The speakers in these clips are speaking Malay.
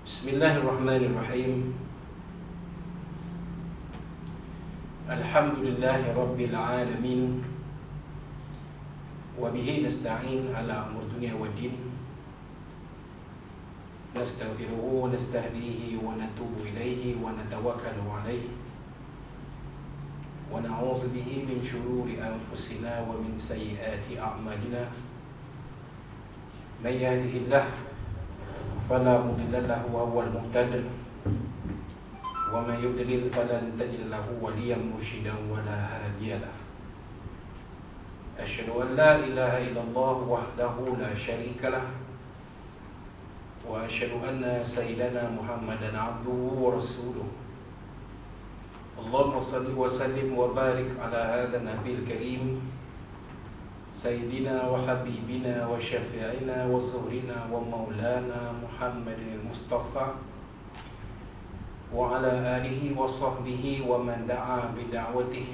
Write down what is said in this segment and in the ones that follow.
Bismillahirrahmanirrahim. Alhamdulillahi rabbil alamin. Wa bihi nasta'in ala umur dunya wa din. Nastaghfiruhu wa nastahdihi wa natubu ilaihi wa natawakkalu alaihi. Wa na'udzu bihi min shururi anfusina wa min sayyiati a'malina. May yahdihillahu fala mudilla lahu wa huwal muhtadi wa may yudlil falan tajid lahu waliyan mursyidan wa la hadiya lahu. Asyhadu an la ilaha illallah wahdahu la syarika lah wa asyhadu anna sayyidana Muhammadan abduhu wa rasuluh. Allahumma salli wa sallim wa barik ala hadha nabiyil karim Sayyidina wa habibina wa syafi'ina wa zuhrina wa maulana Muhammadin Mustafa wa ala alihi wa sahbihi wa man da'a bida'watihi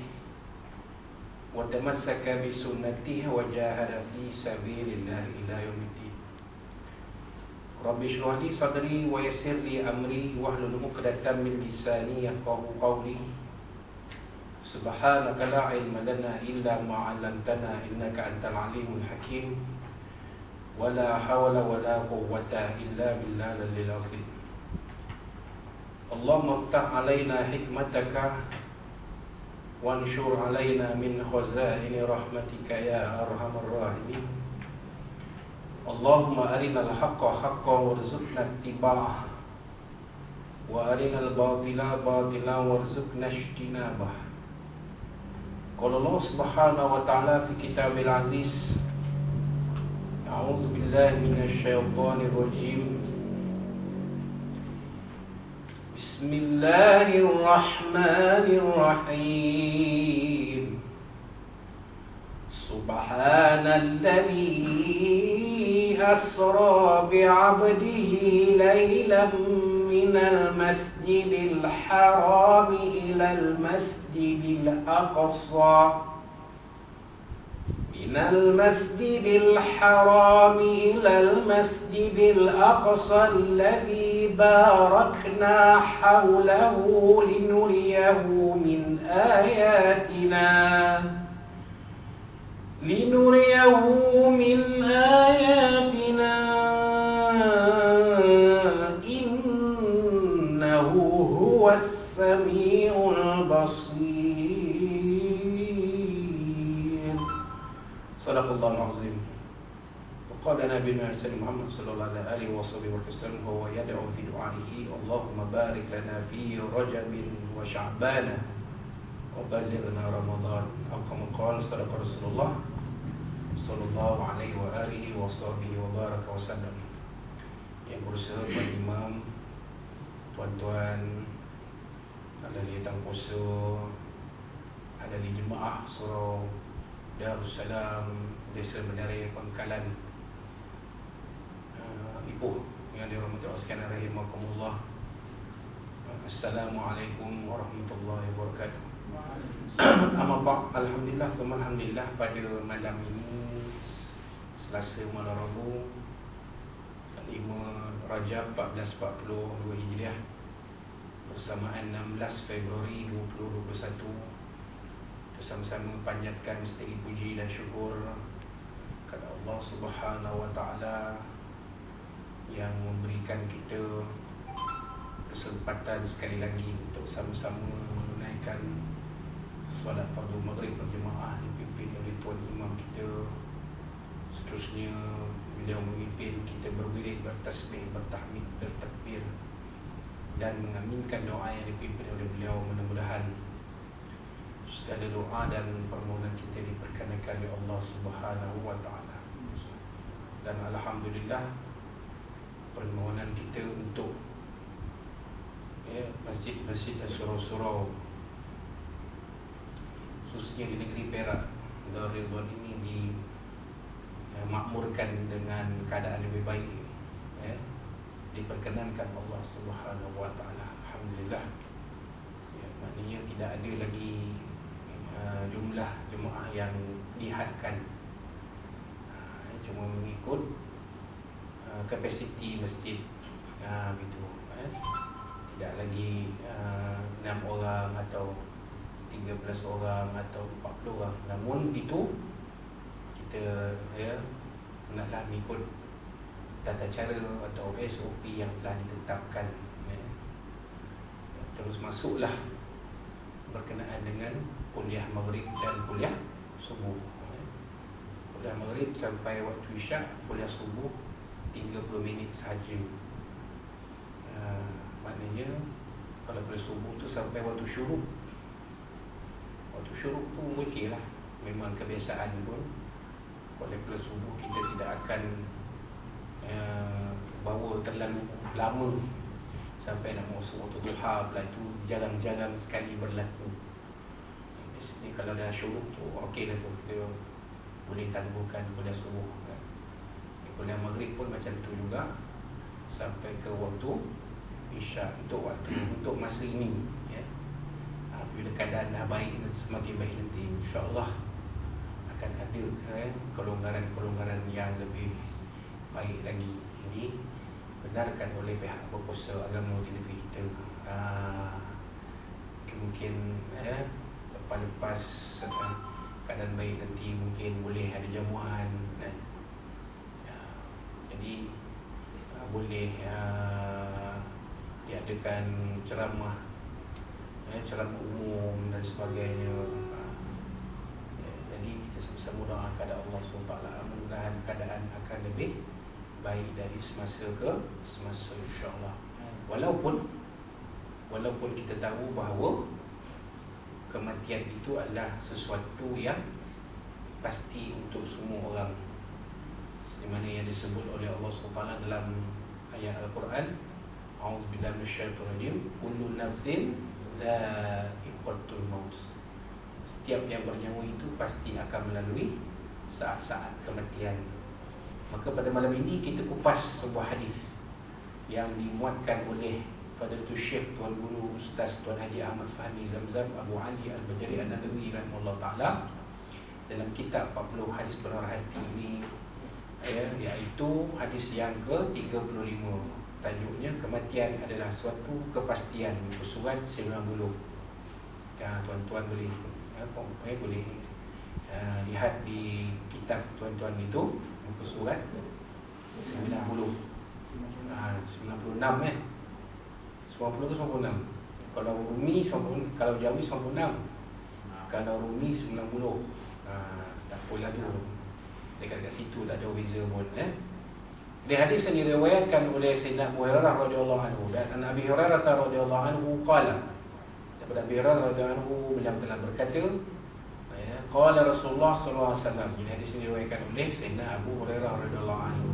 wa tamassaka bi sunnatihi wa jahada fi sabilillahi ila yaumiddin. Rabbi shrah li sadri wa yassir li amri wahlul 'uqdatam min lisani yafqahu qawli. Subhanaka la ilma lana illa ma 'allamtana innaka antal alimul hakim. Wala hawla wala quwwata illa billahil azim. Allahumma iftah 'alaina hikmataka wanshur 'alaina min khazaini rahmatika ya arhamar rahimin. Allahumma arinal haqqa haqqan warzuqna ittiba'ah wa arinal batila batilan warzuqna ijtinabah. Qala Allah subhanahu wa ta'ala fi kitabil aziz. A'udzu billahi minasy syaithanir rajim. Bismillahirrahmanirrahim. Subhanalladzi asra bi'abdihi laylan minal masjidil haram ilal masjidil aqsa minal masjidil haram ilal masjidil aqsa alladzi barakna hawlahu linuriyahu min ayatina innahu huwas samiul basir. Sadaqallahul azim. Qala nabiyuna Muhammad sallallahu alaihi wasallam huwa yad'u fi du'aihi Allahumma barik lana fi Rajabin wa Sya'ban wa ballighna Ramadan. Kama qala sadaqa Rasulullah sallallahu alaihi wa alihi wa sahbihi wa baraka wa sallam. Yang berusaha Pak Imam, tuan-tuan, ada di Tangkuso, ada di Jemaah Surau Darussalam, Desa Menari Pangkalan, Ipoh yang dirahmati Allah sekalian rahimakumullah. Assalamualaikum warahmatullahi wabarakatuh. Amma ba'd, alhamdulillah pada malam ini Selasa malam Rabu 5 Rajab 1442 Hijriah bersamaan 16 Februari 2021. Bersama-sama panjatkan misteri puji dan syukur kepada Allah Subhanahu wa taala yang memberikan kita kesempatan sekali lagi untuk sama-sama menunaikan solat fardu maghrib berjemaah dipimpin oleh tuan imam kita. Seterusnya beliau memimpin kita berwirid, bertasbih, bertahmid, bertakbir dan mengaminkan doa yang dipimpin oleh beliau. Mudah-mudahan segala doa dan permohonan kita diperkenankan oleh Allah Subhanahu wa taala. Dan alhamdulillah permohonan kita untuk masjid-masjid dan surau-surau khususnya di negeri Perak Darul Ridwan ini dimakmurkan dengan keadaan lebih baik, diperkenankan Allah Subhanahu wa taala. Alhamdulillah. Maknanya tidak ada lagi jumlah jemaah yang dihadkan, cuma mengikut kapasiti masjid gitu. Tidak lagi 6 orang atau 13 orang atau 40 orang. Namun itu kita naklah mengikut tata cara atau SOP yang telah ditetapkan. Terus masuklah berkenaan dengan kuliah maghrib dan kuliah subuh. Kuliah maghrib sampai waktu isyak, kuliah subuh 30 minit sahaja. Maknanya kalau kuliah subuh tu sampai waktu syuruk. Waktu syuruk tu okeylah. Memang kebiasaan pun kalau kuliah subuh kita tidak akan bawa terlalu lama sampai nak masuk waktu duha pula, itu jarang-jarang sekali berlaku. Biasanya kalau dah syuruk tu okeylah tu, kita boleh tangguhkan kuliah subuh. Kuliah maghrib pun macam tu juga sampai ke waktu isyak, untuk waktu untuk masa ini bila keadaan dah baik dan semakin baik nanti, insya-Allah akan ada kelonggaran-kelonggaran yang lebih baik lagi. Ini benarkan oleh pihak berkuasa agama di negeri kita. Mungkin lepas keadaan baik nanti mungkin boleh ada jamuan, jadi boleh diadakan ceramah umum dan sebagainya. Jadi kita sama-sama doa kepada Allah SWT, mudah-mudahan keadaan akan lebih baik dari semasa ke semasa, insya-Allah. Walaupun kita tahu bahawa kematian itu adalah sesuatu yang pasti untuk semua orang, seperti mana yang disebut oleh Allah SWT dalam ayat Al-Quran, A'udzubillahi minasyaitonirrajim, kullu nafsin dha'iqatul maut. Setiap yang bernyawa itu pasti akan melalui saat-saat kematian. Maka pada malam ini kita kupas sebuah hadis yang dimuatkan oleh Fadilatul Syekh Tuan Guru Ustaz Tuan Haji Ahmad Fahmi Zamzam Abu Ali Al-Bajari An-Nadawi rahimahullah ta'ala dalam kitab 40 hadis penawar hati ini, iaitu hadis yang ke-35. Tajuknya, kematian adalah suatu kepastian, muka surat 90. Tuan-tuan boleh boleh lihat di kitab tuan-tuan itu, muka surat 90. 96 90 ke 96. Kalau Rumi 90, kalau Jawi 96. Kalau Rumi 90. Tak apalah tu. Dekat situ tak jauh beza pun. Di hadis yang diriwayatkan oleh Sayyidina Abu Hurairah radhiyallahu anhu, dan Abi Hurairah radhiyallahu anhu qala, daripada Abi Hurairah radhiyallahu anhu beliau telah berkata, qala Rasulullah sallallahu alaihi wasallam. Ini hadis yang diriwayatkan oleh Sayyidina Abu Hurairah radhiyallahu anhu,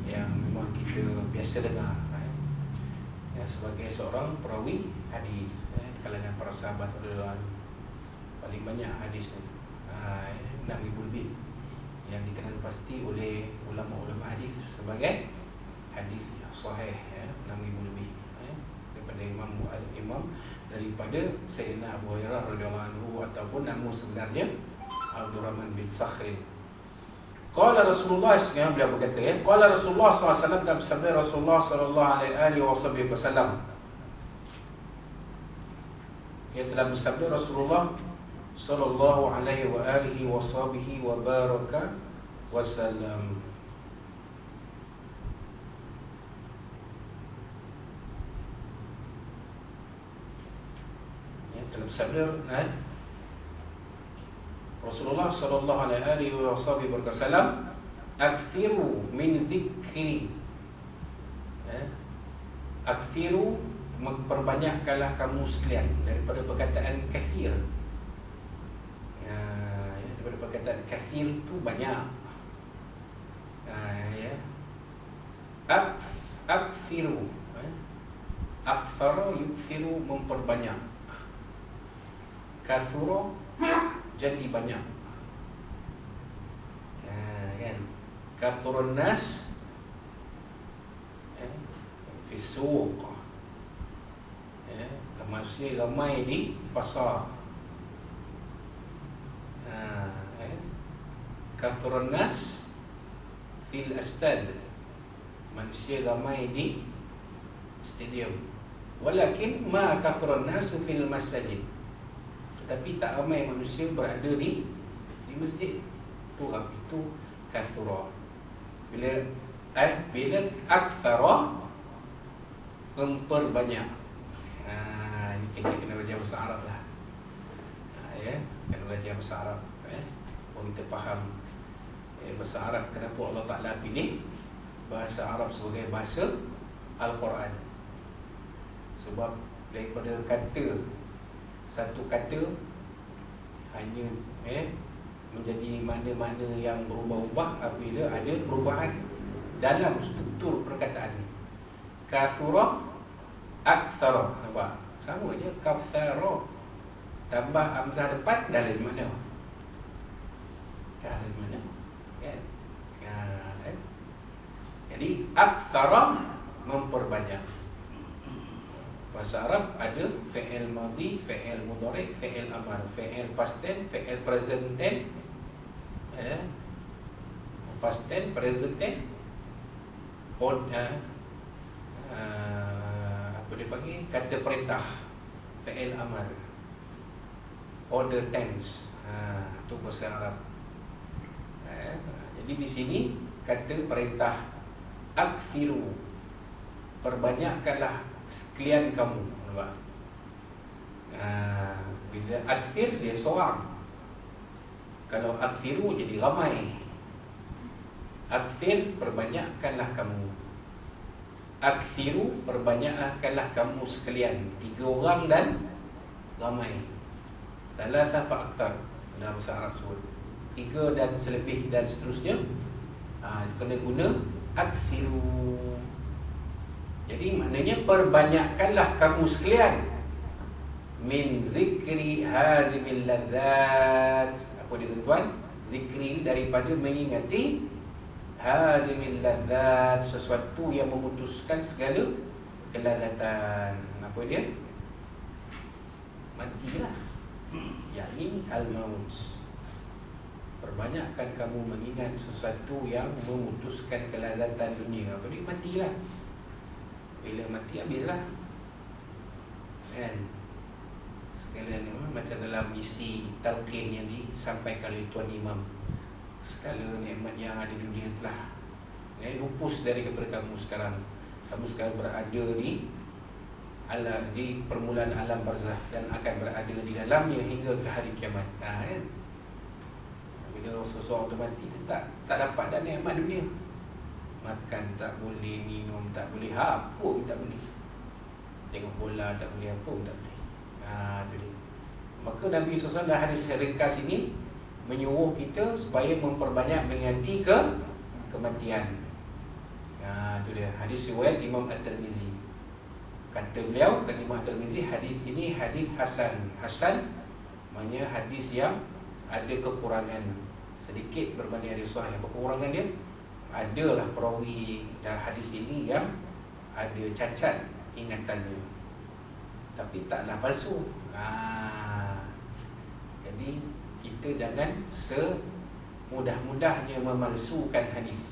yang memang kita biasa dengar sebagai seorang perawi hadis di kalangan para sahabat radhiyallahu anhu. Paling banyak hadis 6,000 lebih yang dikenal pasti oleh ulama-ulama hadis sebagai hadis sahih, 6,000 lebih daripada imam daripada Sayyidina Abu Hurairah radhiyallahu anhu, ataupun nama sebenarnya Abdurrahman bin Sakhr. Qala Rasulullah, yang beliau berkata, qala Rasulullah SAW, dalam sabda Rasulullah sallallahu alaihi wasallam, ia telah bersabda Rasulullah sallallahu alaihi wa alihi wa sahbihi wa baraka wasallam. Ya, telah bersabda Rasulullah sallallahu alaihi wa sahbihi wasallam, akthiru min dzikri, akthiru, perbanyakkanlah kamu sekalian daripada perkataan kathir. Daripada perkataan kathir itu banyak. Akthiru, akthara yukthiru, memperbanyak. Kathura, jadi banyak. Kan? Kathurun nas fi suq, manusia ramai di pasar. Kathurun nas fil astad, manusia ramai di stadium. Walakin ma kafaran nasu fil masjid. Tetapi tak ramai manusia berada di masjid. Itu kathura. Bila akthara, memperbanyak. Ini kena belajar bahasa Arab lah. Ya, kena belajar bahasa Arab. Kalau kita faham bahasa Arab, kenapa Allah Ta'ala pilih bahasa Arab sebagai bahasa Al-Quran. Sebab daripada kata, satu kata hanya menjadi makna-makna yang berubah-ubah apabila ada perubahan dalam struktur perkataan. Kathura, akthara. Nampak? Sama je, kathara tambah hamzah depan dalam mana? Dalam mana? Kan? Jadi akthara memperbanyak. Bahasa Arab ada fi'il madhi, fi'il mudhari', fi'il amar, fi'il past tense, fi'il present tense, past tense, present tense, apa dia panggil, kata perintah, fi'il amar, order tense. Itu bahasa Arab. Jadi di sini kata perintah akfiru, perbanyakkanlah sekalian kamu. Nampak? Bila akfir dia seorang. Kalau akfiru jadi ramai. Akfir, perbanyakkanlah kamu. Akfiru, perbanyakkanlah kamu sekalian. 3 orang dan ramai. Thalatha fa akthar dalam bahasa Arab sebut 3 dan selebih dan seterusnya. Kena guna akfiru. Jadi maknanya perbanyakkanlah kamu sekalian min zikri hadhimil ladzat. Apa dia tuan? Zikri daripada mengingati hadhimil ladzat, sesuatu yang memutuskan segala kelazatan. Apa dia? Matilah. Yakni al-maut. Perbanyakkan kamu mengingat sesuatu yang memutuskan kelazatan dunia. Apa dia? Matilah. Bila mati habislah. Kan? Sekalian macam dalam isi talqin yang disampaikan oleh Tuan Imam, segala nikmat yang ada di dunia telah lupus dari kepada kamu sekarang. Kamu sekarang berada di permulaan alam barzah dan akan berada di dalamnya hingga ke hari kiamat. Kan? Bila seseorang tu mati, tak dapat dah nikmat dunia. Makan tak boleh, minum tak boleh, apa pun tak boleh. Tengok bola tak boleh, apa pun tak boleh. Tu dia. Maka Nabi SAW dalam hadis ringkas ini menyuruh kita supaya memperbanyak mengingati kematian. Tu dia. Hadis riwayat Imam At-Tirmizi. Kata beliau, kata Imam At-Tirmizi, hadis ini hadis hasan. Hasan maknanya hadis yang ada kekurangan sedikit berbanding hadis sahih. Apa kekurangan dia? Adalah perawi dalam hadis ini yang ada cacat ingatannya, tapi taklah palsu. Jadi kita jangan semudah-mudahnya memalsukan hadis.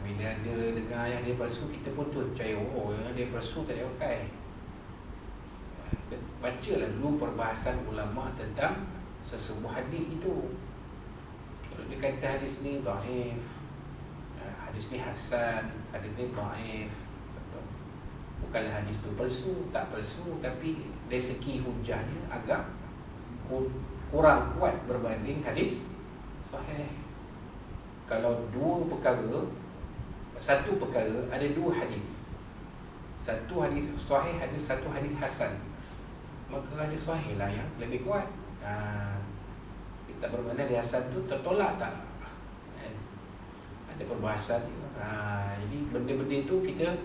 Bila ada dengar yang dia palsu, kita pun tu percaya, dia palsu tak payah pakai. Bacalah dulu perbahasan ulama tentang sesebuah hadis itu. Kalau dia kata hadis ni dhaif, hadis ni hasan, hadis ni dhaif, betul. Bukanlah hadis tu palsu, tak palsu, tapi dari segi hujahnya agak kurang kuat berbanding hadis sahih. Kalau satu perkara ada 2 hadis, satu hadis sahih, satu hadis hasan, maka hadis sahih lah yang lebih kuat. Tak bermakna dia hasan tu tertolak tak? Ada perbahasan. Jadi benda-benda itu kita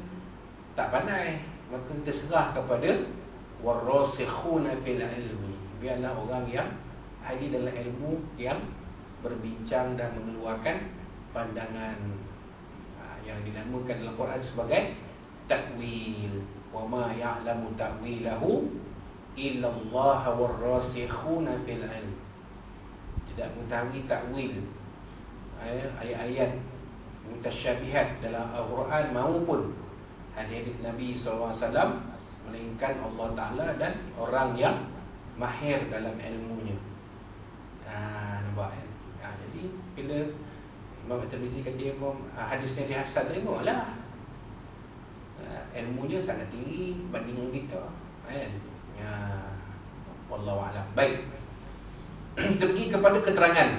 tak pandai, maka kita serah kepada warasikhuna fil ilmi. Biarlah orang yang ahli dalam ilmu yang berbincang dan mengeluarkan pandangan yang dinamakan dalam Quran sebagai takwil. Wa ma ya'lamu ta'wilahu illa Allah warasikhuna fil ilmi. Tidak mengetahui takwil ayat-ayat mutasyabihat dalam Al-Quran maupun hadis Nabi SAW, melainkan Allah Ta'ala dan orang yang mahir dalam ilmunya. Nampak kan? Jadi bila Imam At-Tirmizi kata hadisnya dihasan, tengoklah ilmunya sangat tinggi banding kita kan. Wallahu a'lam. Baik. Kita pergi kepada keterangan,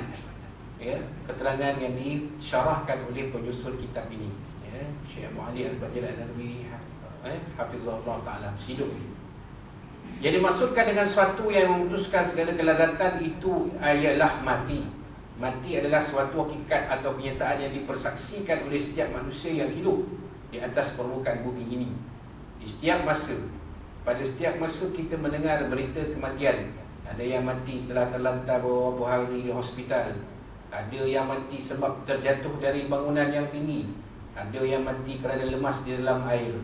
ya, keterangan yang disyarahkan oleh penyusun kitab ini, ya, Syekh Abu Ali Al-Bajil An-Nabwi hafizahullah taala hidup. Yang dimaksudkan dengan suatu yang memutuskan segala keladatan itu ialah mati. Mati adalah suatu hakikat atau kenyataan yang dipersaksikan oleh setiap manusia yang hidup di atas permukaan bumi ini. Di setiap masa, pada setiap masa kita mendengar berita kematian. Ada yang mati setelah terlantar beberapa hari di hospital. Ada yang mati sebab terjatuh dari bangunan yang tinggi. Ada yang mati kerana lemas di dalam air.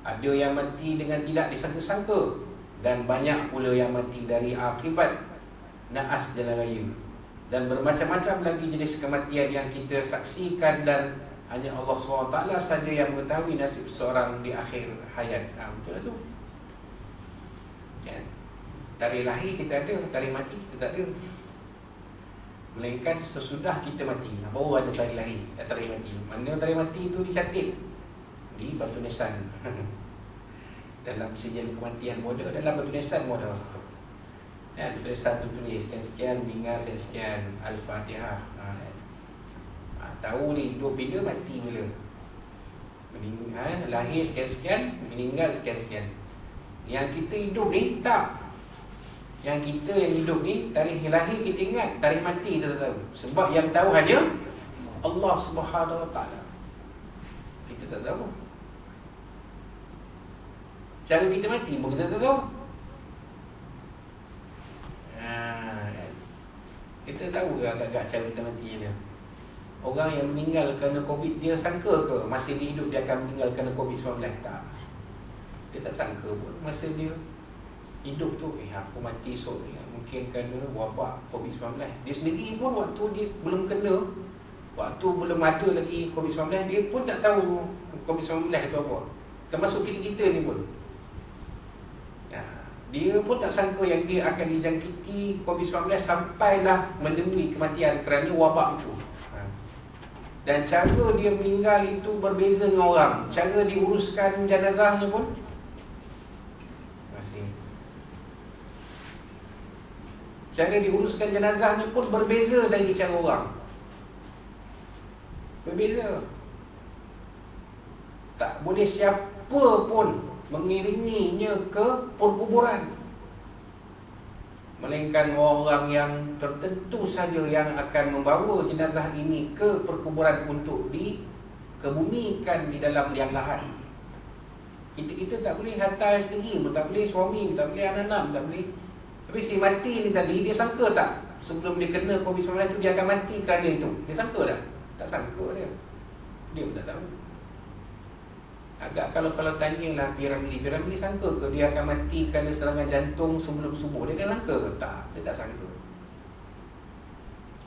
Ada yang mati dengan tidak disangka-sangka. Dan banyak pula yang mati dari akibat naas jalan raya. Dan bermacam-macam lagi jenis kematian yang kita saksikan, dan hanya Allah SWT saja yang mengetahui nasib seorang di akhir hayat. Betul lah tu. Ya. Tarikh lahir kita ada, tarikh mati kita tak ada. Melainkan sesudah kita mati baru ada tarikh lahir, tarikh mati. Mana tarikh mati itu dicatat di batu nisan. Dalam sijil kematian moda, dalam batu nisan moda. Ya, batu nisan tu tulis sekian-sekian, meninggal sekian, Al-Fatihah. Tahu ni hidup bila, mati bila. Lahir sekian-sekian, meninggal sekian-sekian. Yang kita hidup ni tak. Yang kita yang hidup ni, tarikh lahir kita ingat, tarikh mati kita tak tahu. Sebab yang tahu hanya Allah Subhanahu Wa Taala. Kita tak tahu. Cara kita mati pun kita tak tahu. Kita tahu ke agak-agak cara kita mati dia? Orang yang meninggal kerana COVID, dia sangka ke masa dia hidup dia akan meninggal kerana COVID-19? Tak. Dia tak sangka pun. Masa dia hidup tu, aku mati esok ni mungkin kerana wabak COVID-19. Dia sendiri pun waktu dia belum kena, waktu belum ada lagi COVID-19, dia pun tak tahu COVID-19 itu apa. Termasuk kita-kita ni pun. Dia pun tak sangka yang dia akan dijangkiti COVID-19 sampailah menemui kematian kerana wabak itu. Dan cara dia meninggal itu berbeza dengan orang. Cara diuruskan jenazahnya pun masih. Cara diuruskan jenazahnya pun berbeza dari cara orang. Berbeza. Tak boleh siapa pun mengiringinya ke perkuburan, melainkan orang yang tertentu saja yang akan membawa jenazah ini ke perkuburan untuk dikebumikan di dalam liang lahat. Kita tak boleh hantar isteri pun, tak boleh suami, tak boleh anak-anak, tak boleh. Tapi si mati ni tadi, dia sangka tak sebelum dia kena COVID-19 tu dia akan mati kerana itu? Dia sangka tak? Tak sangka dia. Dia pun tak tahu. Agak kalau tanyalah Piramli sangka ke dia akan mati kerana serangan jantung sebelum subuh? Dia akan sangka ke? Tak, dia tak sangka.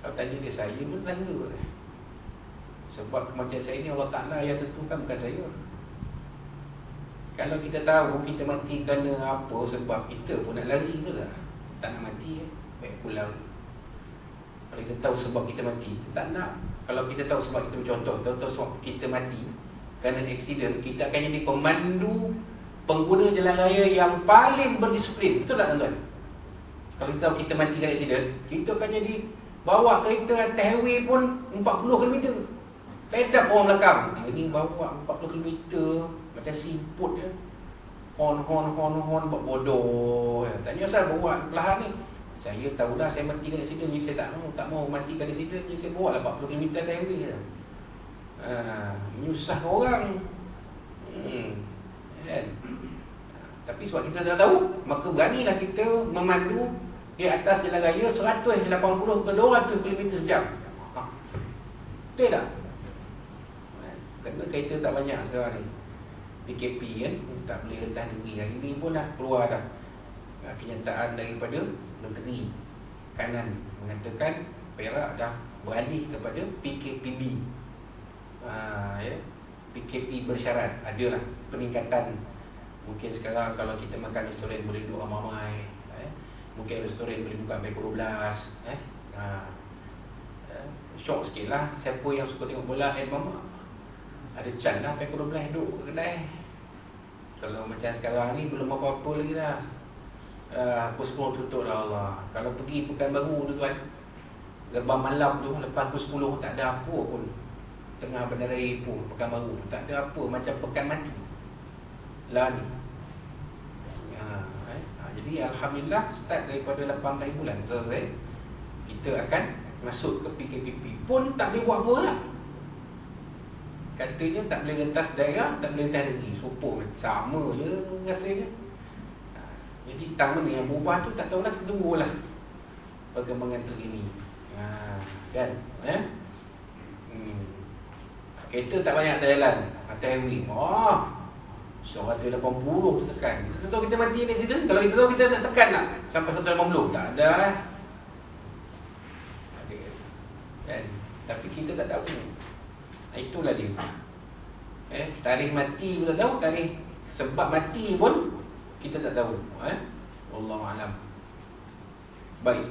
Kalau tanya dia, saya pun sangka. Sebab kematian saya ni Allah Ta'ala yang tentukan, bukan saya. Kalau kita tahu kita mati kerana apa sebab, kita pun nak lari ke tak? Tak nak mati, baik pulang. Kalau kita tahu sebab kita mati, kita tak nak. Kalau kita tahu sebab kita, tahu sebab kita mati kerana aksiden, kita akan jadi pemandu pengguna jalan raya yang paling berdisiplin. Betul tak tuan-tuan? Kalau kita tahu kita mati kerana aksiden, kita akan jadi bawa kereta atas highway pun 40 km. Ledap orang belakang. Ini bawa 40 km macam siput je. Hon buat bodoh. Tanya asal bawa perlahan ni. Saya tahulah saya mati kerana aksiden, jadi saya tak mau mati kerana aksiden, jadi saya bawa lah 40 km atas highway je. Menyusah orang. Kan? Tapi sebab kita tak tahu, maka beranilah kita memandu di atas jalan raya 180 ke 200 km sejam. Betul tak? Kerana kereta tak banyak sekarang ni. PKP kan, tak boleh rentah negeri. Hari ni pun dah keluar dah kenyataan daripada Menteri Kanan mengatakan Perak dah beralih kepada PKPB. Ya. PKP bersyarat. Adalah peningkatan. Mungkin sekarang kalau kita makan restoran boleh duduk ramai-ramai, mungkin restoran boleh buka pukul 12. Syok sikit lah. Siapa yang suka tengok bola mama, ada chance lah pukul 12 duduk ke kedai. Kalau macam sekarang ni belum apa-apa lagi dah. Pukul 10 tutup dah Allah. Kalau pergi Pekanbaru tu tuan, gerbang malam tu lepas pukul 10 tak ada apa pun. Tengah Bandaraya Ipoh, Pekanbaru tak ada apa, macam pekan mati lah ni. Jadi Alhamdulillah start daripada 18 bulan selesai, kita akan masuk ke PKPP. Pun tak boleh buat apa lah. Katanya tak boleh rentas daerah, tak boleh rentas negeri. Sopo sama je rasanya. Jadi tang mana yang berubah tu tak tahulah, kita tunggulah perkembangan terkini. Kan? Kereta tak banyak jalan atas highway. So 180 kita tekan. Kita tahu kita mati di situ. Kalau kita tahu kita nak tekan tak sampai 180, tak ada lah. Ada. Kan? Tapi kita tak tahu. Itulah dia. Tarikh mati pun tak tahu, tarikh sebab mati pun kita tak tahu. Wallahu a'lam. Baik.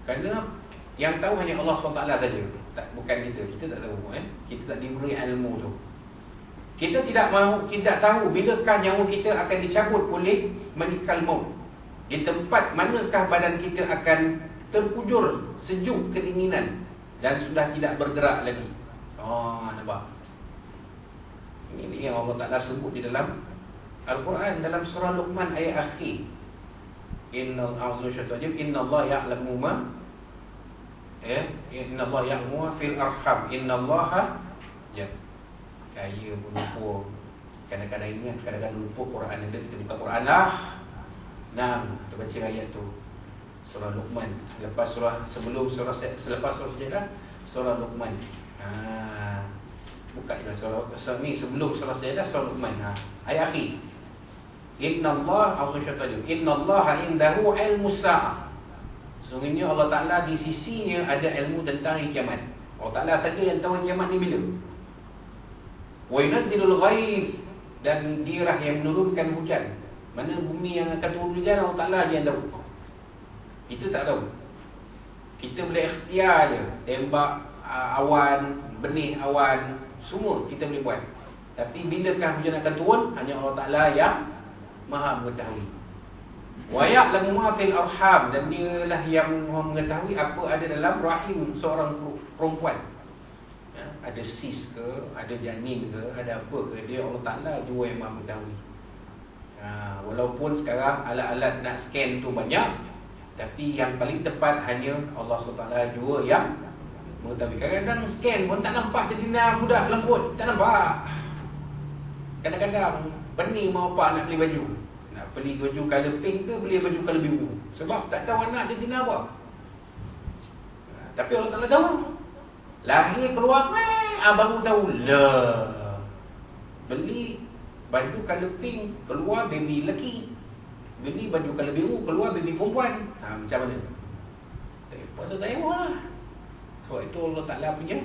Kerana yang tahu hanya Allah SWT saja, bukan kita. Kita tak tahu. Kita tak diberi ilmu tu. Kita tidak tahu bilakah nyawa kita akan dicabut oleh malikal maut. Di tempat manakah badan kita akan terkujur sejuk kedinginan dan sudah tidak bergerak lagi. Nampak? Ini yang Allah Ta'ala sebut di dalam Al-Quran, dalam surah Luqman ayat akhir. Inna Allah ya'lamu ma Inna Allah ya'lamu fil arham. Inna Allah kaya pun lupa. Kadang-kadang ingat, kadang-kadang lupa Quran ada, kita buka Quran lah. Kita baca ayat tu, surah Luqman. Selepas surah Sajdah, surah Luqman. Buka je surah ni sebelum surah Sajdah, surah Luqman. Ayat akhir. Inna Allah indahu ilmu sa'ah. Sesungguhnya Allah Ta'ala di sisinya ada ilmu tentang hari kiamat. Allah Ta'ala saja yang tahu kiamat ni bila. Wa yunazzilul ghaith, dan dialah yang menurunkan hujan. Mana bumi yang akan turun hujan, Allah Ta'ala je yang tahu. Kita tak tahu. Kita boleh ikhtiar je, tembak awan, benih awan, semua kita boleh buat. Tapi bilakah hujan akan turun, hanya Allah Ta'ala yang Maha mengetahui. Wa ya'lamu ma fil arham, dan dialah yang mengetahui apa ada dalam rahim seorang perempuan. Ada sis ke, ada janin ke, ada apa ke, dia Allah Ta'ala jua yang Maha mengetahui. Walaupun sekarang alat-alat nak scan tu banyak, tapi yang paling tepat hanya Allah SWT jua yang mengetahui. Kadang-kadang scan pun tak nampak jantina budak lembut, tak nampak. Kadang-kadang benih mak bapak nak beli baju, nak beli baju colour pink ke beli baju colour biru, sebab tak tahu anak jantina apa. Tapi Allah Ta'ala tahu. Lahir keluar, baru tahu lah. Beli baju colour pink, keluar baby lelaki. Beli baju colour biru, keluar baby perempuan. Macam mana? Puasa tak ewa lah. Sebab itu Allah Ta'ala punya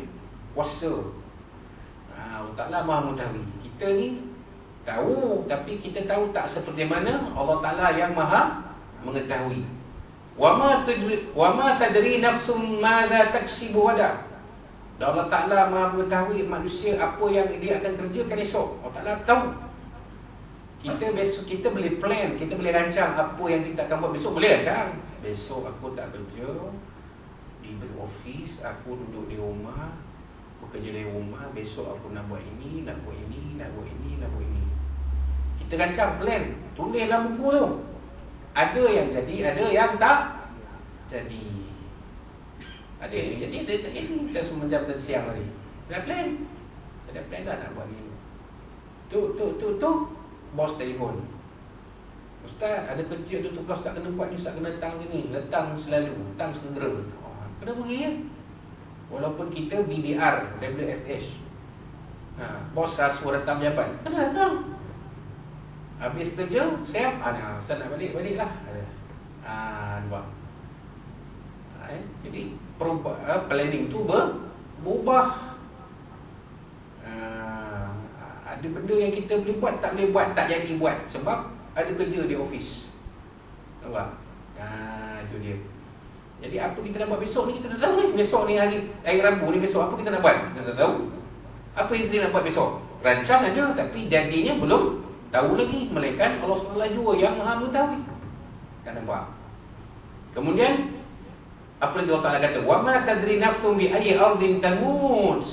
kuasa. Allah Ta'ala Maha mengetahui. Kita ni tahu, tapi kita tahu tak seperti mana Allah Ta'ala yang Maha mengetahui. Wa ma tadri nafsum madza taksibu ghadan. Dan Allah Ta'ala Maha mengetahui manusia apa yang dia akan kerjakan esok. Allah Ta'ala tahu. Kita boleh plan, kita boleh rancang apa yang kita akan buat besok, boleh rancang. Besok aku tak kerja di office, aku duduk di rumah, bekerja dari rumah. Besok aku nak buat ini, nak buat ini, nak buat ini, nak buat ini. Kita rancang, plan, tulis dalam buku tu. Ada yang jadi, ada yang tak jadi. Ada yang jadi, ini kita semenjak tadi siang tadi. Dah plan. Ada plan dah nak buat ni. Tu bos telefon. Ustaz, ada kerja tu tugas tak kena buat ni, Ustaz kena datang sini. Datang selalu, datang segera. Kena pergi ya. Walaupun kita BDR, WFH. Bos Aswa datang pejabat, kena datang. Habis kerja, siap. Ustaz nak balik lah. Nampak. Jadi planning tu berubah. Ada benda yang kita boleh buat, tak boleh buat, tak jadi buat. Sebab ada kerja di office. Nampak? Itu dia. Jadi apa kita nak buat besok ni kita tak tahu ni. Besok ni hari Rabu ni, besok apa kita nak buat? Kita tak tahu. Apa yang kita nak buat besok? Rancang aja, tapi jadinya belum tahu lagi. Melainkan Allah SWT jua yang maha mengetahui. Kan nampak? Kemudian apa lagi Allah Ta'ala kata? Wa ma tadri nafsun bi ayyi ardin tamut.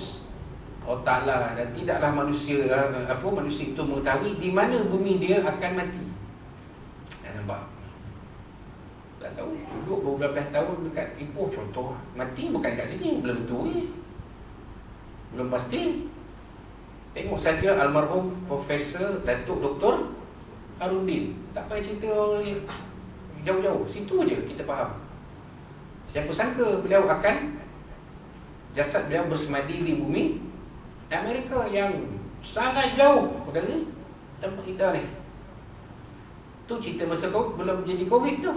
Allah Ta'ala, dan tidaklah manusia manusia itu mengetahui di mana bumi dia akan mati. Kan nampak? Tak tahu. Duduk beberapa tahun dekat Ipoh contoh, mati bukan kat sini, belum tentu belum pasti. Tengok saja almarhum Profesor Datuk Dr. Harudin. Tak payah cerita jauh-jauh, situ je kita faham. Siapa sangka beliau akan jasad beliau bersemadi di bumi Amerika yang sangat jauh dari tempat kita ni. Tu cerita masa kau belum jadi COVID tu.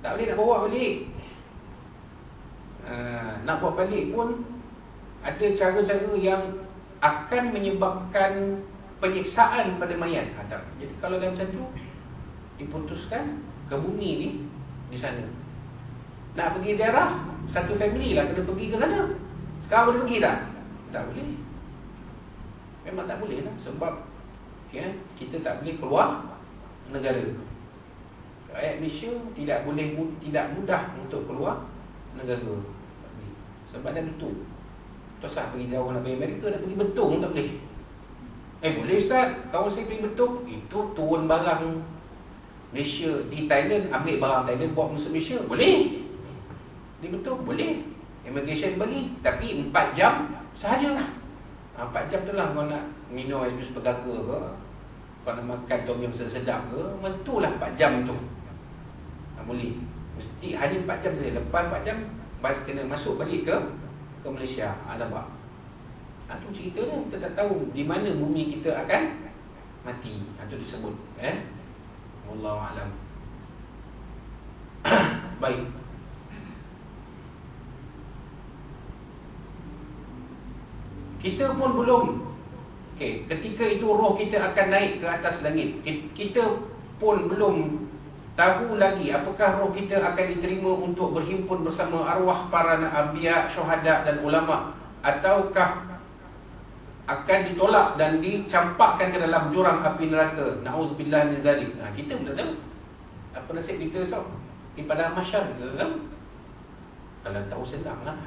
Tak boleh nak bawa balik. Nak bawa balik pun ada cara-cara yang akan menyebabkan penyiksaan pada mayat. Jadi kalau dah macam tu, diputuskan ke bumi ni di sana. Nak pergi ziarah, satu family lah kena pergi ke sana. Sekarang boleh pergi tak? Tak boleh. Memang tak boleh lah. Sebab kita tak boleh keluar negara. Rakyat Malaysia tidak mudah untuk keluar negara. Sebab dah betul. Tak usah pergi jauh nak pergi Amerika, nak pergi Bentong tak boleh. Boleh Ustaz, kawan saya pergi Bentong, itu turun barang Malaysia di Thailand, ambil barang Thailand bawa masuk Malaysia, boleh. Di Bentong boleh. Immigration bagi, tapi 4 jam sahaja. 4 jam tu lah kau nak minum air jus pegaga ke, kau nak makan tom yum sedap ke, mentulah 4 jam tu. Boleh. Mesti hanya 4 jam saja. Lepas 4 jam baru kena masuk balik ke Malaysia. Nampak? Itu cerita dia. Kita tak tahu di mana bumi kita akan mati. Itu disebut. Wallahu a'lam. Baik. Kita pun belum. Ketika itu roh kita akan naik ke atas langit. Kita pun belum tahu lagi apakah roh kita akan diterima untuk berhimpun bersama arwah para anbiya, syuhada dan ulama, ataukah akan ditolak dan dicampakkan ke dalam jurang api neraka. Na'udzubillah min zalik. Kita belum tahu apa nasib kita esok di padang mahsyar. Kita tahu. Kalau tahu senanglah.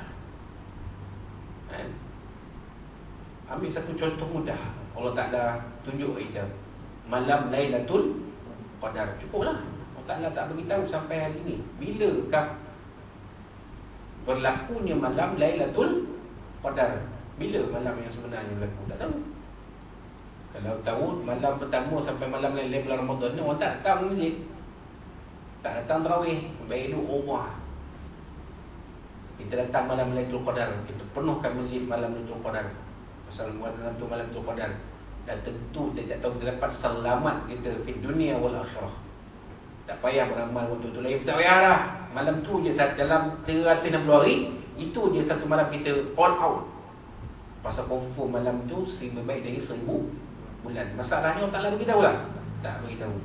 Ambil satu contoh mudah. Allah Ta'ala tunjuk kita malam Lailatul Qadar. Cukuplah. Allah Ta'ala tak beritahu sampai hari ini bilakah berlakunya malam Lailatul Qadar. Bila malam yang sebenarnya berlaku, tak tahu. Kalau tahu malam pertama sampai malam lain bulan Ramadan ni, orang tak datang masjid, tak datang tarawih, baik duduk rumah. Kita datang malam Lailatul Qadar, kita penuhkan masjid malam Lailatul Qadar. Pasal malam tu malam Lailatul Qadar, dan tentu kita tak tahu kita dapat selamat kita di dunia wal akhirah. Tak payah beramal waktu tu lagi. Tak payah lah. Malam tu je dalam 360 hari, itu je satu malam kita all out. Pasal confirm malam tu lebih baik dari 1000 bulan. Masalahnya Allah Ta'ala beritahu lah? Tak beritahu.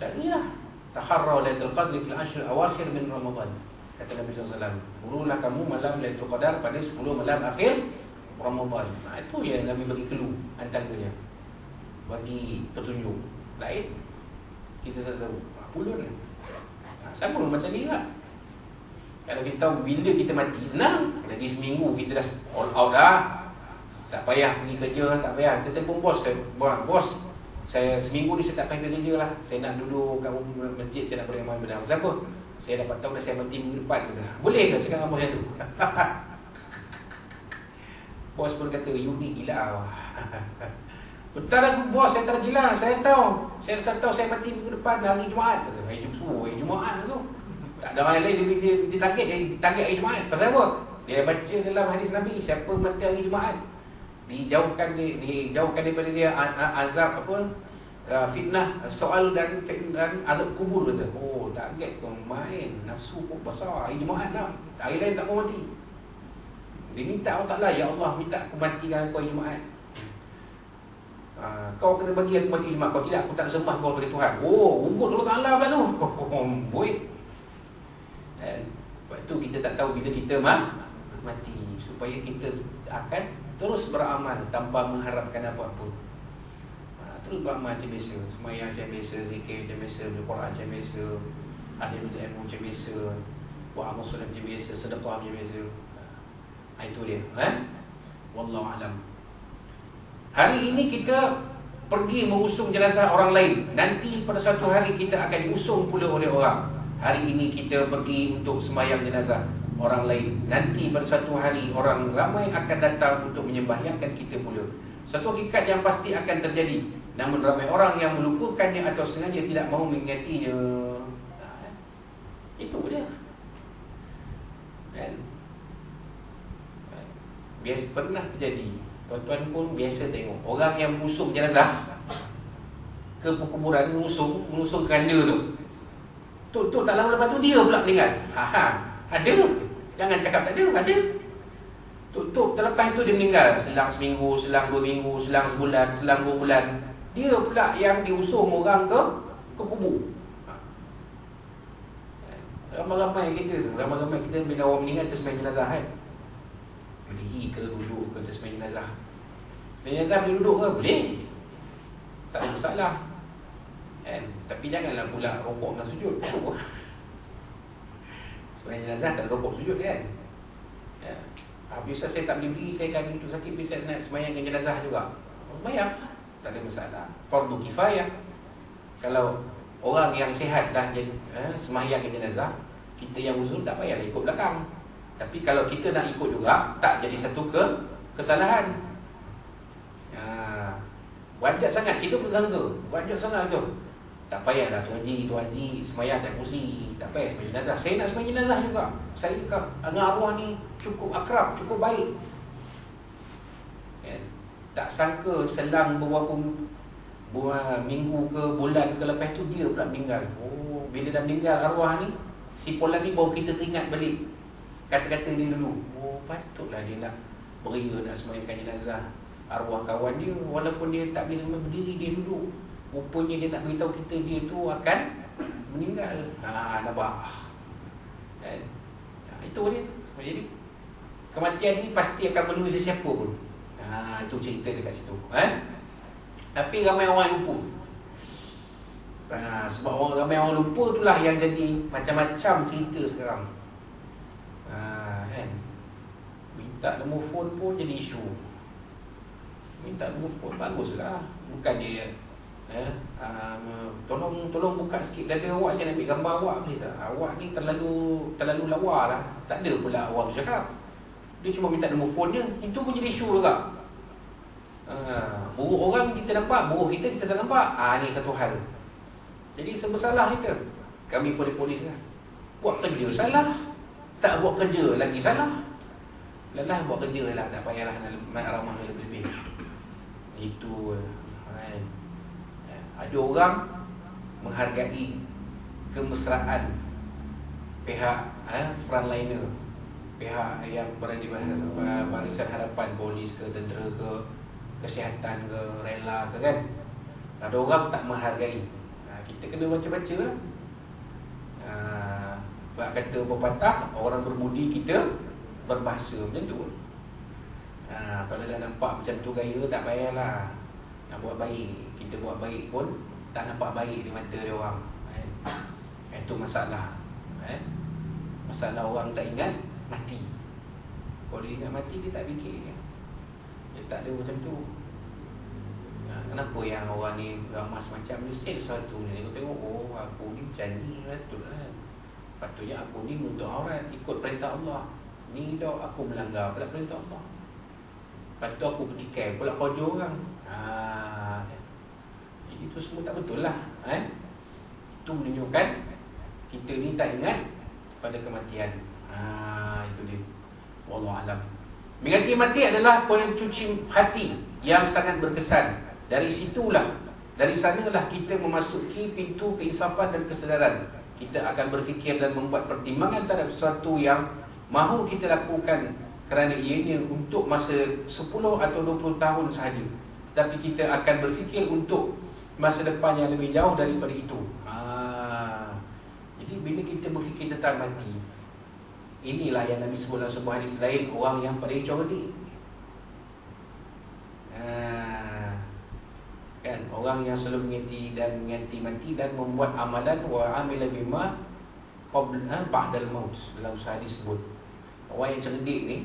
Carilah. Taharraw Lailatul Qadri fil ashr awakhir min Ramadan. Kata Nabi SAW, burulah kamu malam Lailatul Qadar pada 10 malam akhir Ramadan. Itu yang Nabi bagi clue antaranya, bagi petunjuk. Lain kita tak tahu. Pulun. Sama macam ni lah. Kalau kita tahu bila kita mati, senang. Lagi seminggu kita dah all out dah. Tak payah pergi kerja, tak payah. Kita telefon bos, bos, saya seminggu ni saya tak payah pergi kerja lah. Saya nak duduk kat masjid, saya nak beramal benar. Siapa? Saya dapat tahu dah saya mati minggu depan. Boleh ke cakap dengan bos yang tu? Bos pun kata, you ni gila. Betul aku bos, saya tak gila. Saya tahu saya mati minggu depan, hari Jumaat. Hari Jumaat tu. Tak ada orang lain dia target hari Jumaat. Pasal apa? Dia baca dalam hadis Nabi, siapa mati hari Jumaat, dijauhkan daripada dia azab fitnah, soal dan azab kubur kata. Oh, target kau main, nafsu pun besar hari Jumaat dah. Hari lain tak mau mati. Dia minta Allah Ta'ala, ya Allah, minta aku matikan kau hari Jumaat. Kau kena bagi aku mati 5, kalau tidak aku tak sembah kau sebagai Tuhan. Oh, ugut Allah Ta'ala pula tu. Buik. Sebab tu kita tak tahu bila kita mati, supaya kita akan terus beramal tanpa mengharapkan apa-apa. Terus beramal macam biasa, semayang macam biasa, zikir macam biasa, berquran macam biasa, ahli ilmu macam biasa, buat amal solat macam biasa, sedekah macam biasa. Itu dia. Wallahu alam. Hari ini kita pergi mengusung jenazah orang lain. Nanti pada suatu hari kita akan diusung pula oleh orang. Hari ini kita pergi untuk sembahyang jenazah orang lain. Nanti pada suatu hari orang ramai akan datang untuk menyembahyangkan kita pula. Satu hakikat yang pasti akan terjadi. Namun ramai orang yang melupakannya atau sengaja tidak mahu mengingatinya. Itu dia. Biasa pernah terjadi. Tuan-tuan pun biasa tengok orang yang mengusung jenazah ke perkuburan, mengusung keranda tu. Tuk tak lama lepas tu dia pula meninggal. Ada. Jangan cakap tak ada. Ada. Tuk terlepas itu dia meninggal. Selang seminggu, selang 2 minggu, selang sebulan, selang 2 bulan. Dia pula yang diusung orang ke kubur. Ramai-ramai kita bila orang meninggal tersembahyang jenazah kan. Berdiri ke duduk ke tersembahyang jenazah. Sembahyang jenazah boleh duduk ke? Boleh. Tak ada masalah. Tapi janganlah pula rokok dengan sujud. Sembahyang jenazah tak ada rokok sujud kan. Biasa saya tak boleh berdiri, saya akan duduk sakit, biasa nak sembahyangkan jenazah juga. Sembahyang, tak ada masalah. Fardu kifayah. Kalau orang yang sihat dah sembahyangkan jenazah, kita yang uzur tak payah ikut belakang. Tapi kalau kita nak ikut juga, tak jadi satu kesalahan. Wajib sangat, kita pun sangka wajib sangat tu. Tak payahlah Tuan Haji sembahyang tak kursi, tak payah sembahyang jenazah. Saya nak sembahyang jenazah juga. Saya dengan arwah ni cukup akrab, cukup baik. Tak sangka selang beberapa minggu ke bulan ke lepas tu dia pula meninggal. Oh, bila dah meninggal arwah ni, si Polan ni baru kita teringat balik kata-kata dia dulu. Oh, patutlah dia nak beria nak sembahyangkan jenazah arwah kawan dia, walaupun dia tak boleh sembahyang berdiri, dia duduk. Rupanya dia nak beritahu kita dia tu akan meninggal. Nampak. Itu dia. Jadi kematian ni pasti akan menemui sesiapa pun. Itu cerita dekat situ. Tapi ramai orang lupa. Sebab ramai orang lupa itulah yang jadi macam-macam cerita sekarang. Minta nombor phone pun jadi isu. Minta nombor phone baguslah. Bukan dia tolong buka sikit dada awak, saya nak ambil gambar awak, boleh tak? Awak ni terlalu lawa lah. Tak ada pula orang tu cakap. Dia cuma minta nombor phone je. Itu pun jadi isu juga. Buruk orang kita nampak, buruk kita tak nampak. Ni satu hal. Jadi sebersalah kita. Kami polis lah. Buat kerja salah, tak buat kerja lagi salah. Lelah buat kerja lah, tak payahlah nak ramah lebih-lebih. Itu ada orang menghargai kemesraan pihak frontliner, pihak yang berada di barisan hadapan, polis ke, tentera ke, kesihatan ke, rela ke kan. Ada orang tak menghargai. Kita kena baca-baca lah. Sebab kata pepatah, orang berbudi kita berbahasa macam tu. Kalau dah nampak macam tu gaya, tak payahlah nak buat baik. Kita buat baik pun tak nampak baik di mata dia orang. Itu masalah. Masalah orang tak ingat mati. Kalau dia ingat mati, dia tak fikir. Dia tak ada macam tu. Kenapa yang orang ni ramas macam ni? Say sesuatu ni, dia tengok, oh aku ni macam ni, betul lah. Patutnya aku ni menuntut aurat, ikut perintah Allah. Ni dah aku melanggar pula perintah Allah. Lepas tu aku pergi camp pula kerja orang. Jadi itu semua tak betul lah. Itu menunjukkan kita ni tak ingat pada kematian. Itu dia. Wallahualam. Mengingati mati adalah pencuci hati yang sangat berkesan. Dari sanalah kita memasuki pintu keinsafan dan kesedaran. Kita akan berfikir dan membuat pertimbangan terhadap sesuatu yang mahu kita lakukan kerana ianya untuk masa 10 atau 20 tahun sahaja. tapi kita akan berfikir untuk masa depan yang lebih jauh daripada itu. Jadi bila kita berfikir tentang mati, inilah yang Nabi sebut dalam sebuah hadis lain, orang yang paling cerdik. Kan, orang yang selalu mengingati mati dan membuat amalan wa amila bima qabla ba'dal maut. Dalam hadis sebut, orang yang cerdik ni,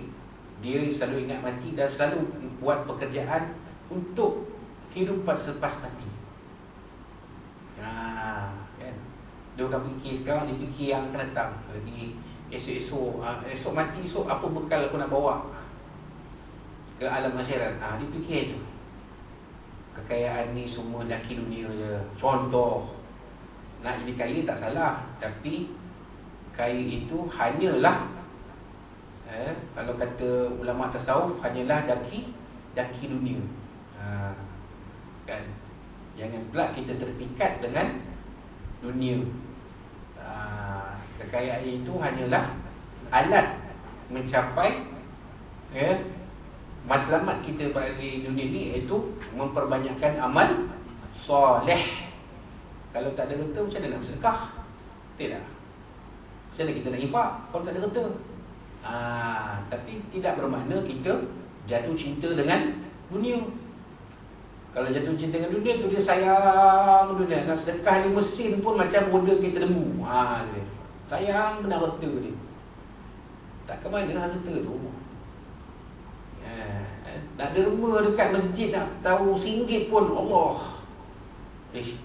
dia selalu ingat mati dan selalu buat pekerjaan untuk kehidupan selepas mati. Kan? Dia akan fikir sekarang, dia fikir yang akan datang. Lagi esok mati, esok apa bekal aku nak bawa ke alam akhirat. Dia fikir itu. Kekayaan ni semua daki dunia je. Contoh, nak jadi kaya tak salah, tapi kaya itu hanyalah kalau kata ulama tasawuf, hanyalah daki dunia. Kan? Jangan pula kita terpikat dengan dunia. Kekayaan itu hanyalah alat mencapai matlamat kita pada dunia ni, iaitu memperbanyakkan amal soleh. Kalau tak ada harta, macam mana nak bersedekah? Tidak. Macam mana kita nak infak kalau tak ada harta? Tapi tidak bermakna kita jatuh cinta dengan dunia. Kalau jatuh cinta dengan dunia tu, dia sayang dunia. Nak sedekah ni mesin pun macam roda kereta lembu. Sayang benar harta dia. Tak ke mana harta tu. Nak derma dekat masjid, nak tahu RM1 pun, Allah,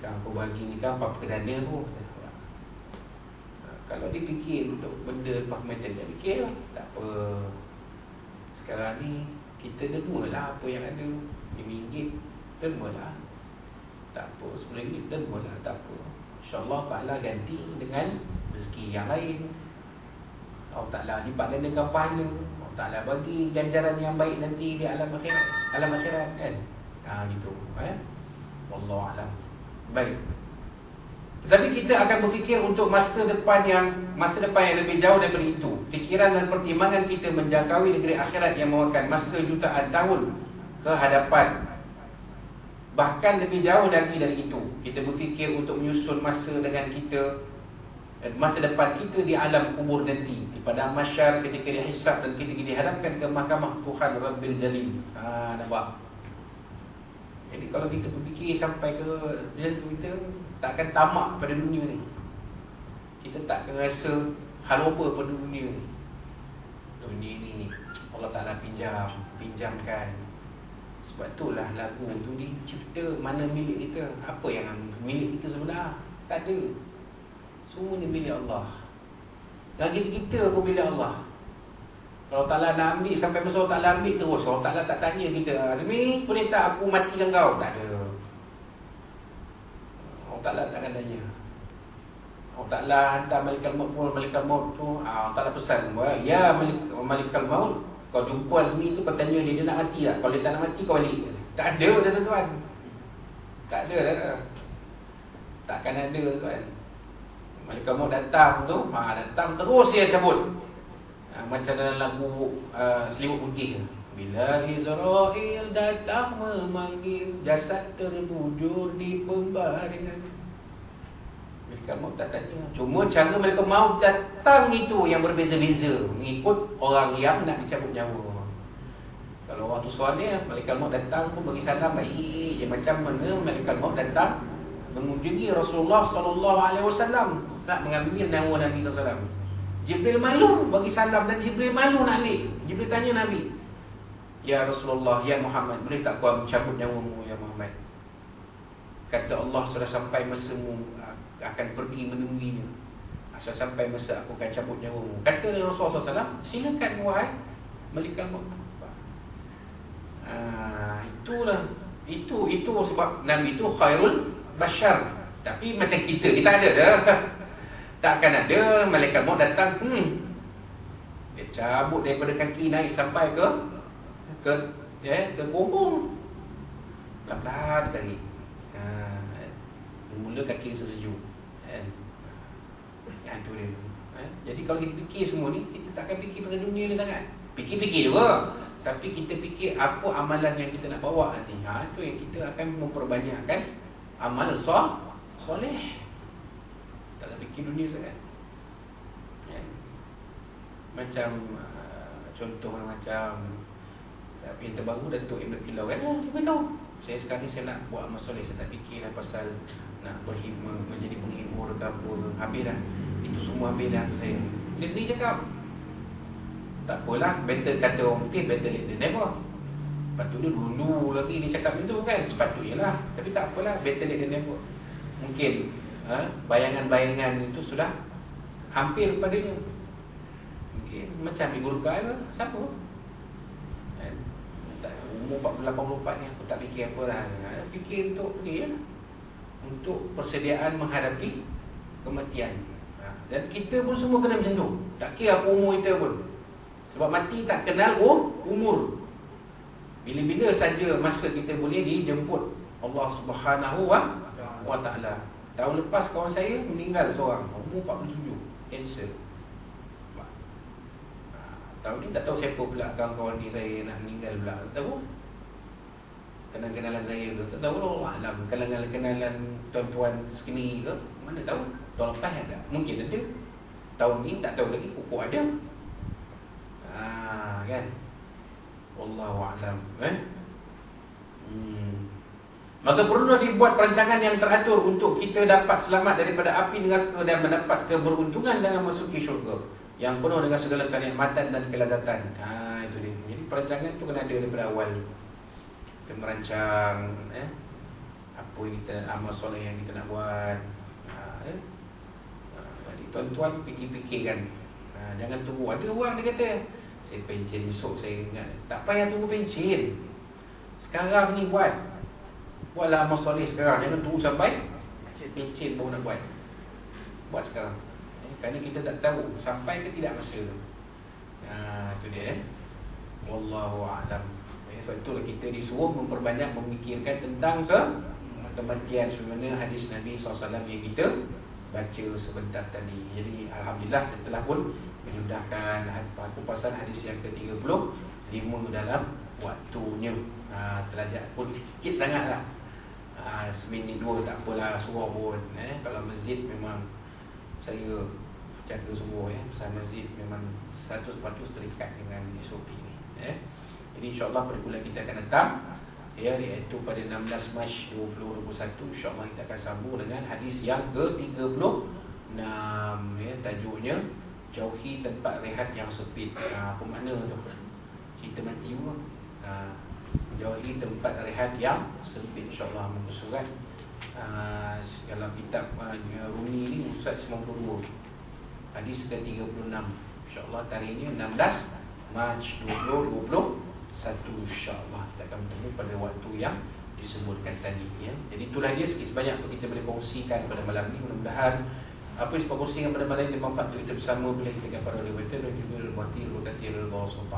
kan aku bagi ni kan apa kedana tu. Kalau dia fikir untuk benda pahmatan, dia fikir lah, tak apa. Sekarang ni kita dermalah apa yang ada. RM5 dermalah, tak apa. RM10 dermalah, tak apa. InsyaAllah Ta'ala ganti dengan rezeki yang lain. Allah Ta'ala lipat gandakan pahala. Ta'ala bagi ganjaran yang baik nanti di alam akhirat kan. Gitu. Wallahu a'lam. Baik. Tetapi kita akan berfikir untuk masa depan yang lebih jauh daripada itu. Fikiran dan pertimbangan kita menjangkaui negeri akhirat yang memakan masa jutaan tahun ke hadapan. Bahkan lebih jauh lagi dari itu. Kita berfikir untuk menyusun masa depan kita di alam kubur nanti, di padang mahsyar ketika dihisab dan ketika dihadapkan ke mahkamah Tuhan Rabbil Jalil. Nampak? Jadi kalau kita berfikir sampai ke macam tu, kita tak akan tamak pada dunia ni. Kita tak akan rasa halupa pada dunia ni. Dunia ni Allah Ta'ala pinjamkan. Sebab itulah lagu tu dicipta, mana milik kita. Apa yang milik kita sebenar? Tak ada. Semua ni milik Allah. Dan kita pun milik Allah. Kalau Ta'ala nak ambil, sampai masa Allah Ta'ala ambil terus, Allah Ta'ala tak tanya kita, Azmi, boleh tak aku matikan kau? Tak ada. Allah Ta'ala tak akan tanya. Allah Ta'ala hantar Malikal Maut pun, Malikal Maut tu, Allah Ta'ala pesan, ya Malikal Maut, kau jumpa Azmi tu, kau tanya dia nak mati tak? Kalau dia tak nak mati, kau balik. Tak ada, tuan-tuan. Tak ada. Takkan ada, tuan. Malaikat maut datang tu, datang terus dia cabut. Macam dalam lagu Selimut Putih. Bila Israel datang memanggil, jasad terbujur di pembaringan. Malaikat maut tak tanya. Cuma cara malaikat maut datang itu yang berbeza-beza, mengikut orang yang nak dicabut nyawa. Kalau orang tu soleh, malaikat maut datang pun bagi salam baik. Macam mana malaikat maut datang mengunjungi Rasulullah SAW, nak mengambil nyawa Nabi SAW. Jibril malu bagi salam dan Jibril malu nak ambil. Jibril tanya Nabi, ya Rasulullah, ya Muhammad, boleh tak kau cabut nyawamu ya Muhammad? Kata Allah, sudah sampai masamu akan pergi menemuinya. Asal sampai masa aku akan cabut nyawamu. Kata Rasulullah SAW, silakan wahai Malaikat Maut. Itu sebab Nabi itu khairul bashar. Tapi macam kita ada dah. Takkan ada malaikat maut datang, dia cabut daripada kaki naik sampai ke kubur. Pelan-pelan dia tarik. Mula kaki sesejuk. Yang tu dia. Jadi kalau kita fikir semua ni, kita takkan fikir pasal dunia ni sangat. Fikir-fikir juga. tapi kita fikir apa amalan yang kita nak bawa nanti. Itu yang kita akan memperbanyakkan amal soleh. Tak nak fikir dunia sangat. Macam contoh macam yang terbaru Datuk Ibn Kilau kan, dia beritahu saya sekarang ni saya nak buat amal soleh, saya tak fikir lah pasal nak berhibur, menjadi penghibur ke apa. Habis dah, itu semua habis dah tu saya. Dia sendiri cakap tak apalah, better kata orang putih, better late than never. Patut dia dulu lagi dia cakap itu kan, sepatutnya lah. Tapi tak apalah, better late than never. Mungkin bayangan-bayangan itu sudah hampir padanya. Mungkin macam Ibu Rukai ke, siapa? Umur 48 ni aku tak fikir apa lah. Fikir untuk ni lah, untuk persediaan menghadapi kematian. Dan kita pun semua kena macam tu. Tak kira apa umur kita pun. Sebab mati tak kenal umur. Bila-bila saja masa kita boleh dijemput Allah Subhanahu wa ta'ala. Tahun lepas kawan saya meninggal seorang, umur 47, kanser. Tahun ni tak tahu siapa pula kawan-kawan ni saya nak meninggal pula. Tak tahu. Kenalan-kenalan saya ke, tak tahu lah. Alam kenalan-kenalan tuan-tuan sekini ke, mana tahu. Tahun lepas ada, mungkin ada. Tahun ni tak tahu lagi, pokok ada. Kan. Wallahu a'lam. Maka perlu dibuat perancangan yang teratur untuk kita dapat selamat daripada api neraka dan mendapat keberuntungan dengan masuki syurga yang penuh dengan segala kenikmatan dan kelazatan. Itu dia. Jadi perancangan tu kena ada daripada awal. Kita merancang apa yang kita, amal soleh yang kita nak buat. Jadi tuan-tuan fikir-fikirkan. Jangan tunggu. Ada orang dia kata, saya pencen besok, saya ingat. Tak payah tunggu pencen. Sekarang ni buatlah amal soleh sekarang. Jangan tunggu sampai pencen baru nak buat. Buat sekarang. Kerana kita tak tahu sampai ke tidak masa tu. Itu dia. Wallahu a'lam. Sebab itulah kita disuruh memperbanyak memikirkan tentang kematian, sebagaimana hadis Nabi SAW yang kita baca sebentar tadi. Jadi alhamdulillah kita telah pun menyudahkan kupasan hadis yang ke-35 dalam waktunya. Terajak pun sikit sangatlah. Seminit dua tak apalah, suruh pun. Kalau masjid memang saya jaga suruh pasal masjid memang 100% terikat dengan SOP ni. Jadi insya-Allah pada bulan kita akan datang iaitu pada 16 Mac 2021, insya-Allah kita akan sambung dengan hadis yang ke-36 tajuknya jauhi tempat rehat yang sempit. Apa makna tu? Cerita mati pun. Jauhi tempat rehat yang sempit, insya-Allah muka surat dalam kitab Rumi ni Ustaz 92 hadis ke-36, insya-Allah tarikhnya 16 Mac 2021, insya-Allah kita akan bertemu pada waktu yang disebutkan tadi Jadi itulah dia sikit sebanyak apa kita boleh kongsikan pada malam ni. Mudah-mudahan apa yang kita kongsikan pada malam ini bermanfaat untuk kita bersama, boleh kita para riwayat dan juga berhati berkati Allah SWT.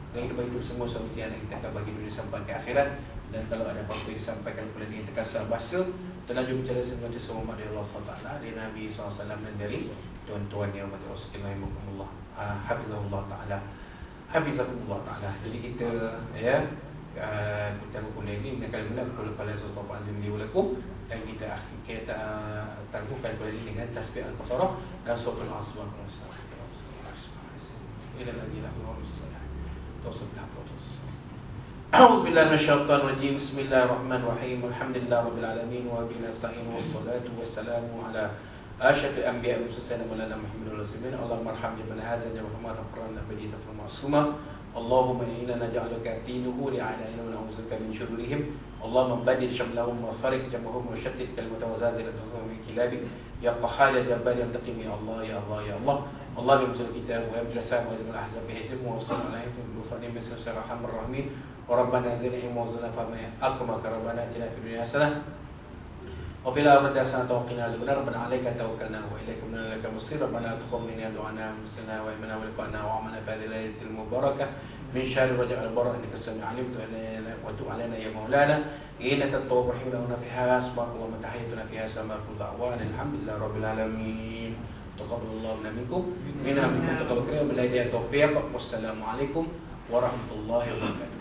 Dan kita bagi itu semua yang kita akan bagi dunia sampai ke akhirat. Dan kalau ada apa-apa yang disampaikan kepada dia terkasar bahasa, terlanjur bicara semua semua dari Allah SWT, dari Nabi SAW dan dari tuan-tuan yang mati Rasulullah. Hafizahullah Ta'ala. Hafizahullah Ta'ala. Jadi kita kita kuliah ini dengan kalimat qul sallallahu alaihi wasallam dan kita tangguhkan kuliah ini dengan tasbih al-kafarah dan surah al-asr wa ila al-ladina hum as-salah. A'udzu billahi minasyaitonir rajim. Bismillahirrahmanirrahim. Alhamdulillahi rabbil alamin wa bihi nasta'in wassalatu wassalamu ala asyrafil anbiya'i wal mursalin maulana Muhammadin rasulillah. Allahumma arhamni bil hadzal Muhammad qur'an nabiyyi fa ma'suma. Allahumma inna naj'aluka fi nuhuri a'da'ina wa na'udzuka min shururihim. Allahumma baddil shamlahum wa farik jam'ahum wa shattit kalimatan wa zazilatuhum min kilabik ya qahhar ya jabbar ya taqim ya Allah ya Allah ya Allah. Allah yunzil kitab wa yabdil sam wa yazmul ahzab bi hizb wa sallallahu alaihi wa sallam bi sirrahmanir rahim. Wa rabbana zidhum wa zidna fa ma akramaka rabbana atina fid dunya hasanah wa fil akhirati hasanah wa qina adzabannar. Rabbana 'alaika tawakkalna wa ilaika minal musir. Rabbana taqabbal du'ana muslimina wa imana wa liqana wa amana fi lailatil mubarakah min syahri rajab al-barak innaka sami'un 'alim wa tub 'alaina ya maulana innaka at-tawwabur rahim. Wa fiha subhanallahi wa tahiyyatuna fiha sama'ul da'wan alhamdulillahi rabbil alamin. Taqabbalallahu minkum minna minkum taqabbal karim billahi taufiq. Wassalamu alaikum warahmatullahi wabarakatuh.